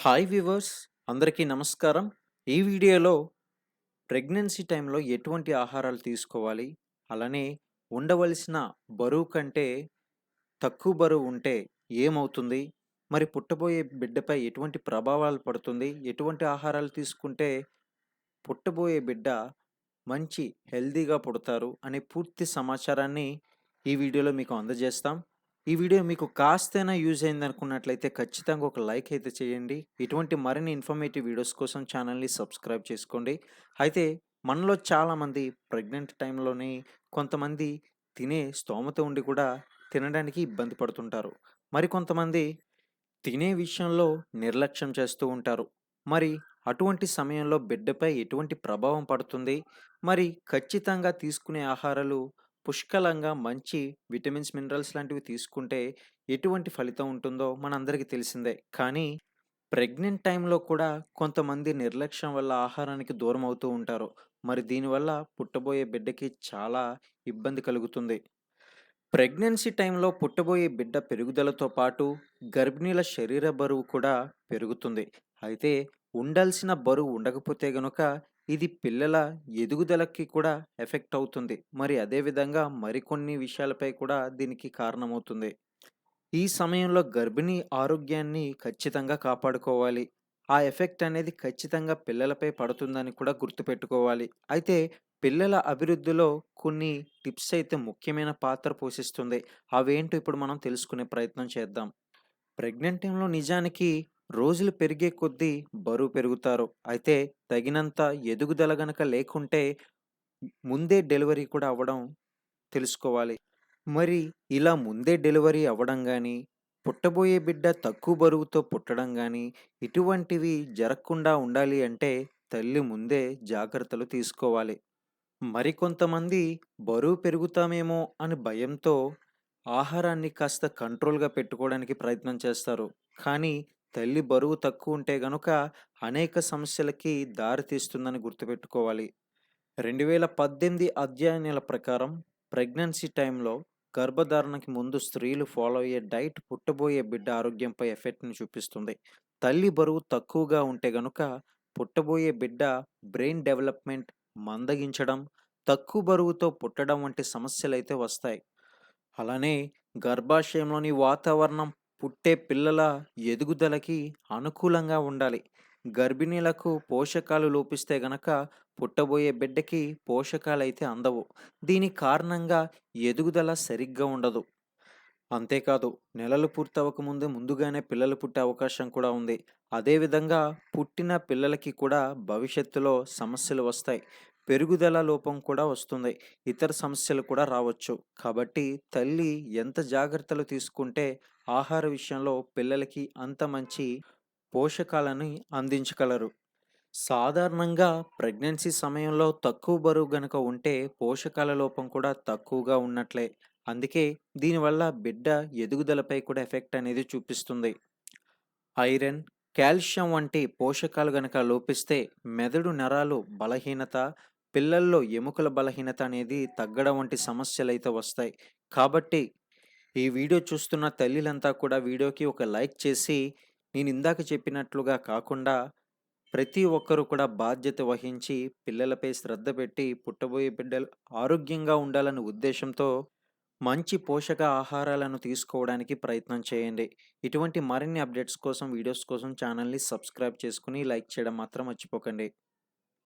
Hi viewers, అందరికీ నమస్కారం. ఈ వీడియోలో ప్రెగ్నెన్సీ టైంలో ఎటువంటి ఆహారాలు తీసుకోవాలి, అలానే ఉండవలసిన బరువు కంటే తక్కువ బరువు ఉంటే ఏమవుతుంది, మరి పుట్టబోయే బిడ్డపై ఎటువంటి ప్రభావాలు పడుతుంది, ఎటువంటి ఆహారాలు తీసుకుంటే పుట్టబోయే బిడ్డ మంచి హెల్తీగా పుడతారు అనే పూర్తి సమాచారాన్ని ఈ వీడియోలో మీకు అందజేస్తాం. ఈ వీడియో మీకు కాస్తైనా యూజ్ అయిందనుకున్నట్లయితే ఖచ్చితంగా ఒక లైక్ అయితే చేయండి. ఇటువంటి మరిన్ని ఇన్ఫర్మేటివ్ వీడియోస్ కోసం ఛానల్‌ని సబ్స్క్రైబ్ చేసుకోండి. అయితే మనలో చాలామంది ప్రెగ్నెంట్ టైంలోని కొంతమంది తినే స్తోమత ఉండి కూడా తినడానికి ఇబ్బంది పడుతుంటారు. మరికొంతమంది తినే విషయంలో నిర్లక్ష్యం చేస్తూ ఉంటారు. మరి అటువంటి సమయంలో బిడ్డపై ఎటువంటి ప్రభావం పడుతుంది? మరి ఖచ్చితంగా తీసుకునే ఆహారాలు పుష్కలంగా మంచి విటమిన్స్, మినరల్స్ లాంటివి తీసుకుంటే ఎటువంటి ఫలితం ఉంటుందో మనందరికీ తెలిసిందే. కానీ ప్రెగ్నెంట్ టైంలో కూడా కొంతమంది నిర్లక్ష్యం వల్ల ఆహారానికి దూరం అవుతూ ఉంటారు. మరి దీనివల్ల పుట్టబోయే బిడ్డకి చాలా ఇబ్బంది కలుగుతుంది. ప్రెగ్నెన్సీ టైంలో పుట్టబోయే బిడ్డ పెరుగుదలతో పాటు గర్భిణీల శరీర బరువు కూడా పెరుగుతుంది. అయితే ఉండాల్సిన బరువు ఉండకపోతే గనుక ఇది పిల్లల ఎదుగుదలకి కూడా ఎఫెక్ట్ అవుతుంది. మరి అదే విధంగా మరికొన్ని విషయాలపై కూడా దీనికి కారణమవుతుంది. ఈ సమయంలో గర్భిణీ ఆరోగ్యాన్ని ఖచ్చితంగా కాపాడుకోవాలి. ఆ ఎఫెక్ట్ అనేది ఖచ్చితంగా పిల్లలపై పడుతుందని కూడా గుర్తుపెట్టుకోవాలి. అయితే పిల్లల అభివృద్ధిలో కొన్ని టిప్స్ అయితే ముఖ్యమైన పాత్ర పోషిస్తుంది. అవేంటో ఇప్పుడు మనం తెలుసుకునే ప్రయత్నం చేద్దాం. ప్రెగ్నెంట్ టైంలో నిజానికి రోజులు పెరిగే కొద్దీ బరువు పెరుగుతారు. అయితే తగినంత ఎదుగుదల గనక లేకుంటే ముందే డెలివరీ కూడా అవ్వడం తెలుసుకోవాలి. మరి ఇలా ముందే డెలివరీ అవ్వడం గానీ, పుట్టబోయే బిడ్డ తక్కువ బరువుతో పుట్టడం గానీ, ఇటువంటివి జరగకుండా ఉండాలి అంటే తల్లి ముందే జాగ్రత్తలు తీసుకోవాలి. మరికొంతమంది బరువు పెరుగుతామేమో అని భయంతో ఆహారాన్ని కాస్త కంట్రోల్‌గా పెట్టుకోవడానికి ప్రయత్నం చేస్తారు. కానీ తల్లి బరువు తక్కువ ఉంటే గనుక అనేక సమస్యలకి దారితీస్తుందని గుర్తుపెట్టుకోవాలి. 2018 అధ్యయనాల ప్రకారం ప్రెగ్నెన్సీ టైంలో గర్భధారణకి ముందు స్త్రీలు ఫాలో అయ్యే డైట్ పుట్టబోయే బిడ్డ ఆరోగ్యంపై ఎఫెక్ట్‌ని చూపిస్తుంది. తల్లి బరువు తక్కువగా ఉంటే గనుక పుట్టబోయే బిడ్డ బ్రెయిన్ డెవలప్‌మెంట్ మందగించడం, తక్కువ బరువుతో పుట్టడం వంటి సమస్యలైతే వస్తాయి. అలానే గర్భాశయంలోని వాతావరణం పుట్టే పిల్లల ఎదుగుదలకి అనుకూలంగా ఉండాలి. గర్భిణీలకు పోషకాలు లోపిస్తే గనక పుట్టబోయే బిడ్డకి పోషకాలైతే అందవు. దీని కారణంగా ఎదుగుదల సరిగ్గా ఉండదు. అంతేకాదు, నెలలు పూర్తవ్వకముందే ముందుగానే పిల్లలు పుట్టే అవకాశం కూడా ఉంది. అదేవిధంగా పుట్టిన పిల్లలకి కూడా భవిష్యత్తులో సమస్యలు వస్తాయి. పెరుగుదల లోపం కూడా వస్తుంది. ఇతర సమస్యలు కూడా రావచ్చు. కాబట్టి తల్లి ఎంత జాగ్రత్తలు తీసుకుంటే ఆహార విషయంలో పిల్లలకి అంత మంచి పోషకాలని అందించగలరు. సాధారణంగా ప్రెగ్నెన్సీ సమయంలో తక్కువ బరువు గనక ఉంటే పోషకాల లోపం కూడా తక్కువగా ఉన్నట్లే. అందుకే దీనివల్ల బిడ్డ ఎదుగుదలపై కూడా ఎఫెక్ట్ అనేది చూపిస్తుంది. ఐరన్, కాల్షియం వంటి పోషకాలు గనక లోపిస్తే మెదడు నరాలు బలహీనత, పిల్లల్లో ఎముకల బలహీనత అనేది తగ్గడం వంటి సమస్యలైతే వస్తాయి. కాబట్టి ఈ వీడియో చూస్తున్న తల్లిలంతా కూడా వీడియోకి ఒక లైక్ చేసి, నేను ఇందాక చెప్పినట్లుగా కాకుండా ప్రతి ఒక్కరు కూడా బాధ్యత వహించి పిల్లలపై శ్రద్ధ పెట్టి పుట్టబోయే బిడ్డలు ఆరోగ్యంగా ఉండాలనే ఉద్దేశంతో మంచి పోషక ఆహారాలను తీసుకోవడానికి ప్రయత్నం చేయండి. ఇటువంటి మరిన్ని అప్డేట్స్ కోసం, వీడియోస్ కోసం ఛానల్‌ని సబ్స్క్రైబ్ చేసుకొని లైక్ చేయడం మాత్రం మర్చిపోకండి.